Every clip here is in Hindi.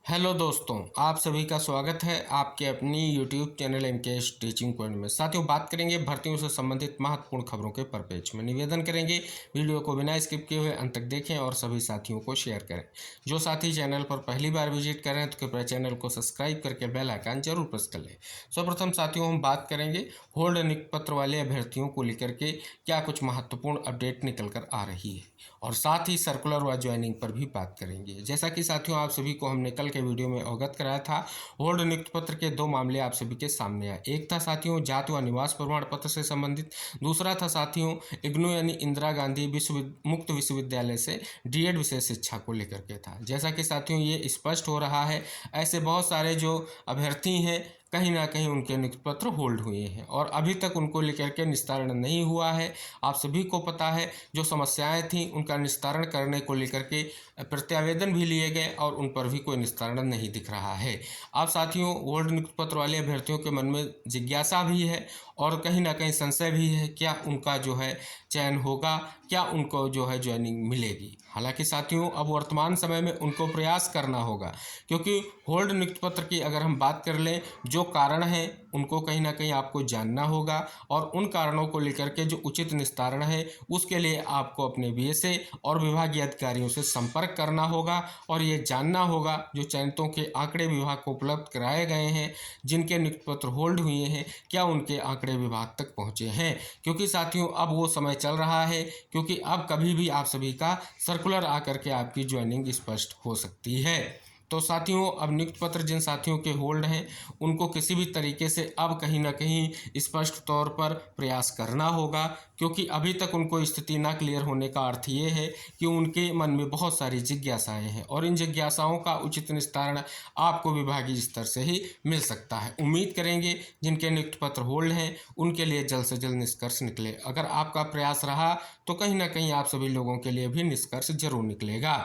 हेलो दोस्तों, आप सभी का स्वागत है आपके अपनी YouTube channel MKS teaching point में। साथियों, बात करेंगे भर्तियों से संबंधित महत्वपूर्ण खबरों के परिपेक्ष में। निवेदन करेंगे वीडियो को बिना स्किप किए हुए अंत तक देखें और सभी साथियों को शेयर करें। जो साथी चैनल पर पहली बार विजिट कर रहे हैं तो कृपया चैनल को सब्सक्राइब करके बेल आइकन जरूर प्रेस कर लें। सर्वप्रथम साथियों, हम बात करेंगे होल्ड नियुक्ति पत्र वाले अभ्यर्थियों को लेकर के क्या कुछ महत्वपूर्ण अपडेट निकल कर आ रही है, और साथ ही सर्कुलर व ज्वाइनिंग पर भी बात करेंगे। जैसा कि साथियों, आप सभी को हमने कल के वीडियो में अवगत कराया था, होल्ड नियुक्ति पत्र के दो मामले आप सभी के सामने आए। एक था साथियों जाति व निवास प्रमाण पत्र से संबंधित, दूसरा था साथियों इग्नू यानी इंदिरा गांधी मुक्त विश्वविद्यालय से डीएड विषय शिक्षा को लेकर के था। जैसा कि साथियों ये स्पष्ट हो रहा है, ऐसे बहुत सारे जो अभ्यर्थी हैं कहीं ना कहीं उनके नियुक्ति पत्र होल्ड हुए हैं और अभी तक उनको लेकर के निस्तारण नहीं हुआ है। आप सभी को पता है जो समस्याएं थीं उनका निस्तारण करने को लेकर के प्रत्यावेदन भी लिए गए और उन पर भी कोई निस्तारण नहीं दिख रहा है। अब साथियों, होल्ड नियुक्ति पत्र वाले अभ्यर्थियों के मन में जिज्ञासा भी है और कहीं ना कहीं संशय भी है, क्या उनका जो है चयन होगा, क्या उनको जो है ज्वाइनिंग मिलेगी। हालांकि साथियों अब वर्तमान समय में उनको प्रयास करना होगा, क्योंकि होल्ड नियुक्ति पत्र की अगर हम बात कर लें, जो कारण है उनको कहीं ना कहीं आपको जानना होगा और उन कारणों को लेकर के जो उचित निस्तारण है उसके लिए आपको अपने बीएसए और विभागीय अधिकारियों से संपर्क करना होगा और ये जानना होगा जो चयनितों के आंकड़े विभाग को उपलब्ध कराए गए हैं, जिनके नियुक्ति पत्र होल्ड हुए हैं, क्या उनके आंकड़े विभाग तक पहुंचे हैं। क्योंकि साथियों अब वो समय चल रहा है, क्योंकि अब कभी भी आप सभी का सर्कुलर आकर के आपकी ज्वाइनिंग स्पष्ट हो सकती है। तो साथियों अब नियुक्ति पत्र जिन साथियों के होल्ड हैं उनको किसी भी तरीके से अब कहीं ना कहीं स्पष्ट तौर पर प्रयास करना होगा, क्योंकि अभी तक उनको स्थिति ना क्लियर होने का अर्थ ये है कि उनके मन में बहुत सारी जिज्ञासाएं हैं और इन जिज्ञासाओं का उचित निस्तारण आपको विभागीय स्तर से ही मिल सकता है। उम्मीद करेंगे जिनके नियुक्ति पत्र होल्ड हैं उनके लिए जल्द से जल्द निष्कर्ष निकले। अगर आपका प्रयास रहा तो कहीं ना कहीं आप सभी लोगों के लिए भी निष्कर्ष जरूर निकलेगा।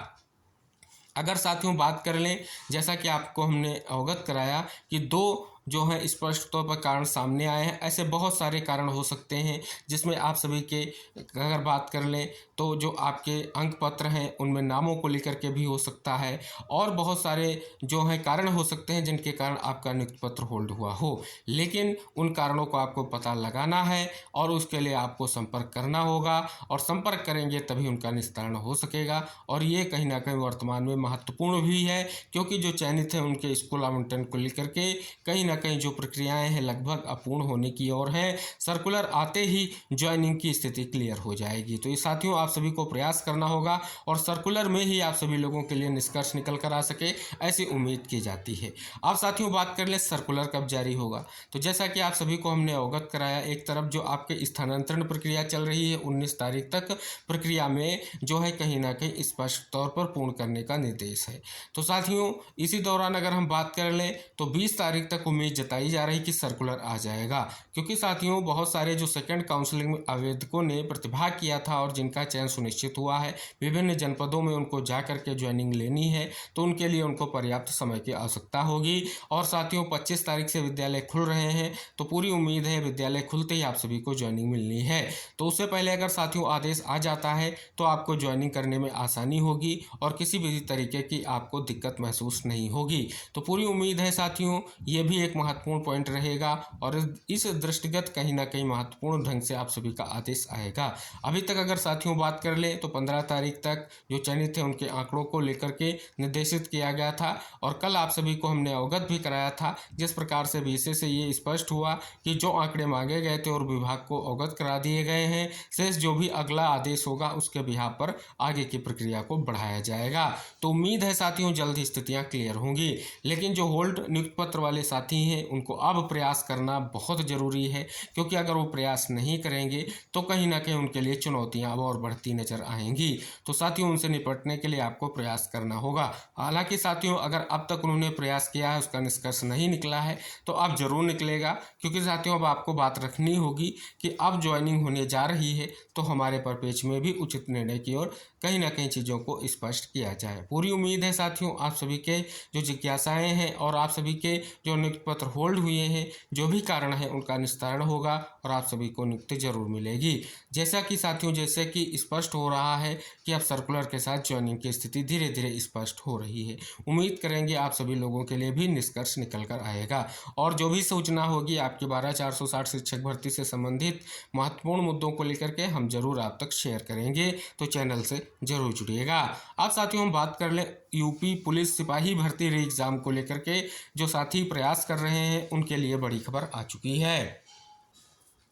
अगर साथियों बात कर लें, जैसा कि आपको हमने अवगत कराया कि दो जो है स्पष्ट तौर पर कारण सामने आए हैं, ऐसे बहुत सारे कारण हो सकते हैं जिसमें आप सभी के अगर बात कर लें तो जो आपके अंक पत्र हैं उनमें नामों को लेकर के भी हो सकता है और बहुत सारे जो हैं कारण हो सकते हैं जिनके कारण आपका नियुक्ति पत्र होल्ड हुआ हो। लेकिन उन कारणों को आपको पता लगाना है और उसके लिए आपको संपर्क करना होगा और संपर्क करेंगे तभी उनका निस्तारण हो सकेगा। और ये कहीं ना कहीं वर्तमान में महत्वपूर्ण भी है, क्योंकि जो चयनित है उनके स्कूल आवंटन को लेकर के कहीं ना कहीं जो प्रक्रियाएं हैं लगभग अपूर्ण होने की ओर हैं। सर्कुलर आते ही ज्वाइनिंग की स्थिति क्लियर हो जाएगी। तो ये साथियों आप सभी को प्रयास करना होगा और सर्कुलर में ही आप सभी लोगों के लिए निष्कर्ष निकल कर आ सके, ऐसी उम्मीद की जाती है। अब साथियों बात कर ले सर्कुलर कब जारी होगा, तो जैसा कि आप सभी को हमने अवगत कराया, एक तरफ जो आपके स्थानांतरण प्रक्रिया चल रही है 19 तारीख तक प्रक्रिया में जो है कहीं ना कहीं स्पष्ट तौर पर पूर्ण करने का निर्देश है। तो साथियों इसी दौरान अगर हम बात कर लें तो 20 तारीख तक उम्मीद जताई जा रही कि सर्कुलर आ जाएगा, क्योंकि साथियों बहुत सारे जो सेकंड काउंसलिंग में आवेदकों ने प्रतिभाग किया था और जिनका चयन सुनिश्चित हुआ है, विभिन्न जनपदों में उनको जा करके ज्वाइनिंग लेनी है, तो उनके लिए उनको पर्याप्त समय की आवश्यकता होगी। और साथियों 25 तारीख से विद्यालय खुल रहे हैं, तो पूरी उम्मीद है विद्यालय खुलते ही आप सभी को ज्वाइनिंग मिलनी है। तो उससे पहले अगर साथियों आदेश आ जाता है तो आपको ज्वाइनिंग करने में आसानी होगी और किसी भी तरीके की आपको दिक्कत महसूस नहीं होगी। तो पूरी उम्मीद है साथियों ये भी एक महत्वपूर्ण पॉइंट रहेगा और इस दृष्टिगत कहीं ना कहीं महत्वपूर्ण ढंग से आप सभी का आदेश आएगा। अभी तक अगर साथियों बात कर लें तो 15 तारीख तक जो चयनित थे उनके आंकड़ों को लेकर के निर्देशित किया गया था और कल आप सभी को हमने अवगत भी कराया था जिस प्रकार से विषय से ये स्पष्ट हुआ कि जो आंकड़े मांगे गए थे और विभाग को अवगत करा दिए गए हैं। शेष जो भी अगला आदेश होगा उसके बिहार पर आगे की प्रक्रिया को बढ़ाया जाएगा। तो उम्मीद है साथियों जल्द ही स्थितियां क्लियर होंगी। लेकिन जो होल्ड नियुक्ति पत्र वाले साथी हैं उनको अब प्रयास करना बहुत ज़रूरी है, क्योंकि अगर वो प्रयास नहीं करेंगे तो कहीं ना कहीं उनके लिए चुनौतियां अब और बढ़ती नजर आएंगी। तो साथियों उनसे निपटने के लिए आपको प्रयास करना होगा। हालांकि साथियों अगर अब तक उन्होंने प्रयास किया है उसका निष्कर्ष नहीं निकला है तो अब जरूर निकलेगा, क्योंकि साथियों अब आपको बात रखनी होगी कि अब ज्वाइनिंग होने जा रही है तो हमारे परिपेक्ष में भी उचित निर्णय की ओर कहीं ना कहीं चीज़ों को स्पष्ट किया जाए। पूरी उम्मीद है साथियों आप सभी के जो जिज्ञासाएं हैं और आप सभी के जो नियुक्ति पत्र होल्ड हुए हैं, जो भी कारण है उनका निस्तारण होगा और आप सभी को नियुक्ति जरूर मिलेगी। जैसा कि साथियों, जैसे कि स्पष्ट हो रहा है कि अब सर्कुलर के साथ ज्वाइनिंग की स्थिति धीरे धीरे स्पष्ट हो रही है। उम्मीद करेंगे आप सभी लोगों के लिए भी निष्कर्ष निकल कर आएगा और जो भी सूचना होगी आपकी 12,460 शिक्षक भर्ती से संबंधित महत्वपूर्ण मुद्दों को लेकर के हम जरूर आप तक शेयर करेंगे, तो चैनल से जरूर जुड़िएगा। अब साथियों हम बात कर लें यूपी पुलिस सिपाही भर्ती री एग्जाम को लेकर के, जो साथी प्रयास कर रहे हैं उनके लिए बड़ी खबर आ चुकी है।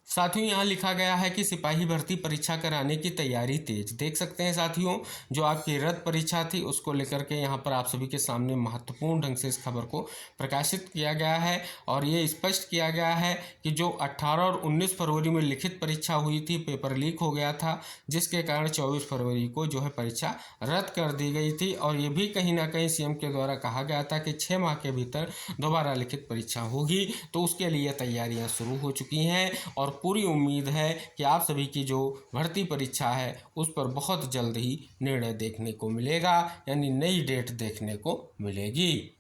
साथियों यहाँ लिखा गया है कि सिपाही भर्ती परीक्षा कराने की तैयारी तेज। देख सकते हैं साथियों, जो आपकी रद्द परीक्षा थी उसको लेकर के यहाँ पर आप सभी के सामने महत्वपूर्ण ढंग से इस खबर को प्रकाशित किया गया है और ये स्पष्ट किया गया है कि जो 18 और 19 फरवरी में लिखित परीक्षा हुई थी, पेपर लीक हो गया था, जिसके कारण 24 फरवरी को जो है परीक्षा रद्द कर दी गई थी और ये भी कहीं ना कहीं सीएम के द्वारा कहा गया था कि 6 माह के भीतर दोबारा लिखित परीक्षा होगी। तो उसके लिए तैयारियाँ शुरू हो चुकी हैं और पूरी उम्मीद है कि आप सभी की जो भर्ती परीक्षा है उस पर बहुत जल्द ही निर्णय देखने को मिलेगा, यानी नई डेट देखने को मिलेगी।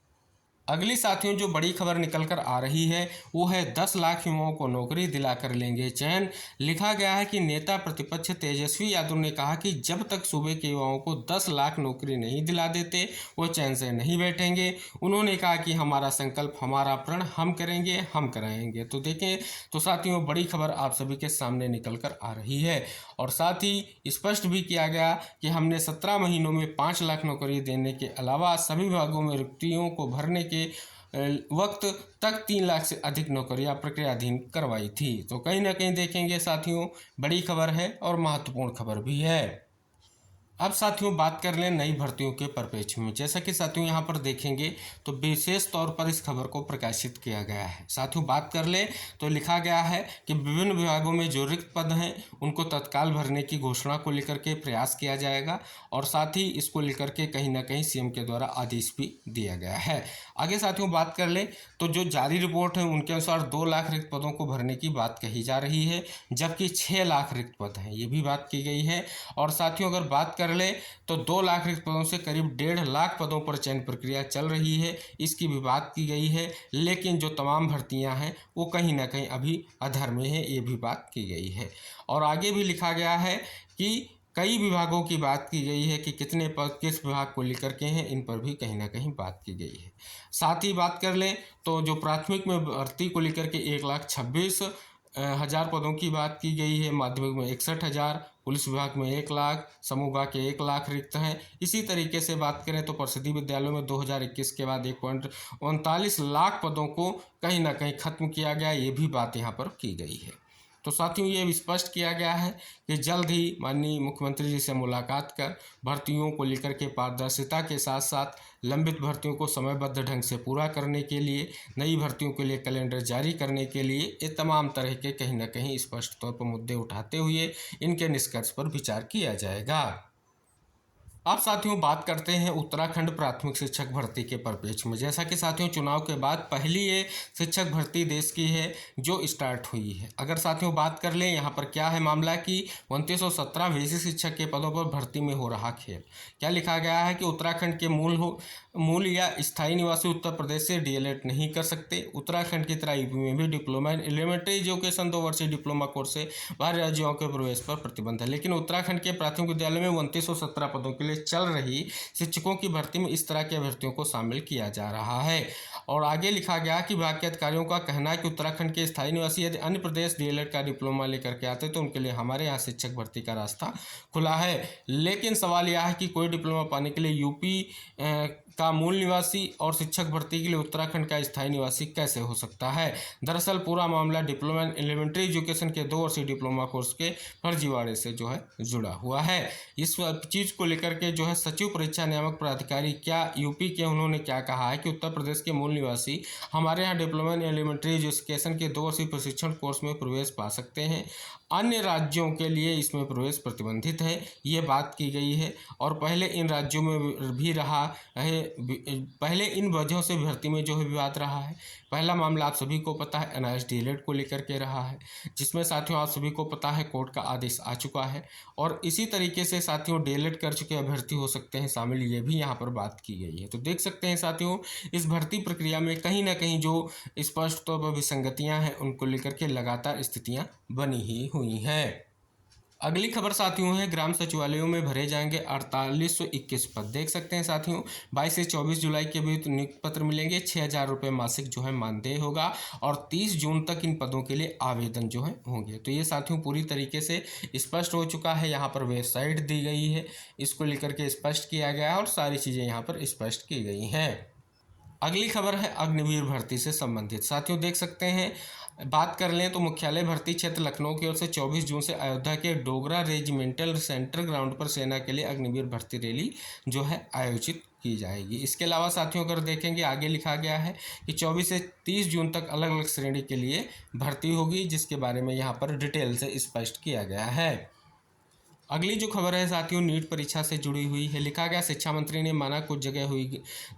अगली साथियों जो बड़ी खबर निकल कर आ रही है वो है 10 लाख युवाओं को नौकरी दिलाकर लेंगे चैन। लिखा गया है कि नेता प्रतिपक्ष तेजस्वी यादव ने कहा कि जब तक सूबे के युवाओं को 10 लाख नौकरी नहीं दिला देते वो चैन से नहीं बैठेंगे। उन्होंने कहा कि हमारा संकल्प, हमारा प्रण, हम करेंगे, हम कराएंगे। तो देखें तो साथियों बड़ी खबर आप सभी के सामने निकल कर आ रही है और साथ ही स्पष्ट भी किया गया कि हमने 17 महीनों में 5 लाख नौकरी देने के अलावा सभी विभागों में रिक्तियों को भरने के वक्त तक 3 लाख से अधिक नौकरियां प्रक्रियाधीन करवाई थी। तो कहीं ना कहीं देखेंगे साथियों बड़ी खबर है और महत्वपूर्ण खबर भी है। अब साथियों बात कर लें नई भर्तियों के परिप्रेक्ष्य में। जैसा कि साथियों यहाँ पर देखेंगे तो विशेष तौर पर इस खबर को प्रकाशित किया गया है। साथियों बात कर लें तो लिखा गया है कि विभिन्न विभागों में जो रिक्त पद हैं उनको तत्काल भरने की घोषणा को लेकर के प्रयास किया जाएगा और साथ ही इसको लेकर के कहीं ना कहीं सीएम के द्वारा आदेश भी दिया गया है। आगे साथियों बात कर लें तो जो जारी रिपोर्ट है उनके अनुसार 2 लाख रिक्त पदों को भरने की बात कही जा रही है, जबकि 6 लाख रिक्त पद हैं, ये भी बात की गई है। और साथियों अगर बात कर ले तो 2 लाख रिक्त पदों से करीब 1.5 लाख पदों पर चयन प्रक्रिया चल रही है, इसकी भी बात की गई है। लेकिन जो तमाम भर्तियां हैं वो कहीं ना कहीं अभी अधर में है, ये भी बात की गई है। और आगे भी लिखा गया है कि कई विभागों की बात की गई है कि कितने पद किस विभाग को लेकर के हैं, इन पर भी कहीं ना कहीं बात की गई है। साथ ही बात कर लें तो जो प्राथमिक में भर्ती को लेकर के 1,26,000 पदों की बात की गई है, माध्यमिक में 61,000, पुलिस विभाग में 1 लाख, समूह विभाग के 1 लाख रिक्त हैं। इसी तरीके से बात करें तो परिषदीय विद्यालयों में 2021 के बाद 1.39 लाख पदों को कहीं ना कहीं खत्म किया गया, ये भी बात यहाँ पर की गई है। तो साथियों ये भी स्पष्ट किया गया है कि जल्द ही माननीय मुख्यमंत्री जी से मुलाकात कर भर्तियों को लेकर के पारदर्शिता के साथ साथ लंबित भर्तियों को समयबद्ध ढंग से पूरा करने के लिए, नई भर्तियों के लिए कैलेंडर जारी करने के लिए ये तमाम तरह के कहीं ना कहीं स्पष्ट तौर पर मुद्दे उठाते हुए इनके निष्कर्ष पर विचार किया जाएगा। अब साथियों बात करते हैं उत्तराखंड प्राथमिक शिक्षक भर्ती के परिप्रेक्ष्य में। जैसा कि साथियों चुनाव के बाद पहली ये शिक्षक भर्ती देश की है जो स्टार्ट हुई है। अगर साथियों बात कर लें यहाँ पर क्या है मामला कि 2917 वैसे शिक्षक के पदों पर भर्ती में हो रहा खेल। क्या लिखा गया है कि उत्तराखंड के मूल या स्थायी निवासी उत्तर प्रदेश से डीएलएड नहीं कर सकते। उत्तराखंड की तरह यूपी में भी डिप्लोमा इन एलिमेंट्री एजुकेशन 2 वर्षीय डिप्लोमा कोर्स से बाहर राज्यों के प्रवेश पर प्रतिबंध है। लेकिन उत्तराखंड के प्राथमिक विद्यालय में 2917 पदों के लिए चल रही शिक्षकों की भर्ती में इस तरह के अभ्यर्थियों को शामिल किया जा रहा है। और आगे लिखा गया कि विभाग के अधिकारियों का कहना है कि उत्तराखंड के स्थायी निवासी यदि अन्य प्रदेश डीएलएड का डिप्लोमा लेकर के आते तो उनके लिए हमारे यहाँ शिक्षक भर्ती का रास्ता खुला है। लेकिन सवाल यह है कि कोई डिप्लोमा पाने के लिए यूपी का मूल निवासी और शिक्षक भर्ती के लिए उत्तराखंड का स्थायी निवासी कैसे हो सकता है। दरअसल पूरा मामला डिप्लोमा इन एलिमेंट्री एजुकेशन के 2 वर्षीय डिप्लोमा कोर्स के फर्जीवाड़े से जो है जुड़ा हुआ है। इस चीज़ को लेकर के जो है सचिव परीक्षा नियामक प्राधिकारी क्या यूपी के उन्होंने क्या कहा है कि उत्तर प्रदेश के मूल निवासी हमारे यहाँ डिप्लोमा इन एलिमेंट्री एजुकेशन के 2 वर्षीय प्रशिक्षण कोर्स में प्रवेश पा सकते हैं, अन्य राज्यों के लिए इसमें प्रवेश प्रतिबंधित है, ये बात की गई है। और पहले इन राज्यों में भी रहा है पहले इन वजहों से भर्ती में जो है विवाद रहा है। पहला मामला आप सभी को पता है एनआरएस डीएलएड को लेकर के रहा है, जिसमें साथियों आप सभी को पता है कोर्ट का आदेश आ चुका है। और इसी तरीके से साथियों डीएलएड कर चुके अभ्यर्थी हो सकते हैं शामिल, ये भी यहाँ पर बात की गई है। तो देख सकते हैं साथियों इस भर्ती प्रक्रिया में कहीं ना कहीं जो स्पष्ट तौर पर विसंगतियाँ हैं उनको लेकर के लगातार स्थितियाँ बनी ही हुई हैं। अगली खबर साथियों है ग्राम सचिवालयों में भरे जाएंगे 4821 पद। देख सकते हैं साथियों 22 से 24 जुलाई के बीच नियुक्ति पत्र मिलेंगे। 6,000 रुपये मासिक जो है मानदेय होगा और 30 जून तक इन पदों के लिए आवेदन जो है होंगे। तो ये साथियों पूरी तरीके से स्पष्ट हो चुका है। यहाँ पर वेबसाइट दी गई है, इसको लेकर के स्पष्ट किया गया है और सारी चीज़ें यहाँ पर स्पष्ट की गई हैं। अगली खबर है अग्निवीर भर्ती से संबंधित। साथियों देख सकते हैं बात कर लें तो मुख्यालय भर्ती क्षेत्र लखनऊ की ओर से 24 जून से अयोध्या के डोगरा रेजिमेंटल सेंटर ग्राउंड पर सेना के लिए अग्निवीर भर्ती रैली जो है आयोजित की जाएगी। इसके अलावा साथियों अगर देखेंगे आगे लिखा गया है कि 24 से 30 जून तक अलग अलग श्रेणी के लिए भर्ती होगी, जिसके बारे में यहाँ पर डिटेल से स्पष्ट किया गया है। अगली जो खबर है साथियों नीट परीक्षा से जुड़ी हुई है। लिखा गया शिक्षा मंत्री ने माना कुछ जगह हुई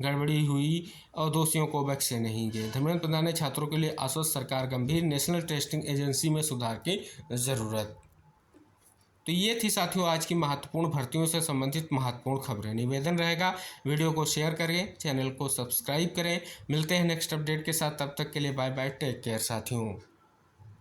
गड़बड़ी हुई और दोषियों को बख्शे नहीं गए। धर्मेंद्र प्रधान ने छात्रों के लिए आश्वस्त, सरकार गंभीर, नेशनल टेस्टिंग एजेंसी में सुधार की जरूरत। तो ये थी साथियों आज की महत्वपूर्ण भर्तियों से संबंधित महत्वपूर्ण खबरें। निवेदन रहेगा वीडियो को शेयर करें, चैनल को सब्सक्राइब करें। मिलते हैं नेक्स्ट अपडेट के साथ, तब तक के लिए बाय बाय, टेक केयर साथियों।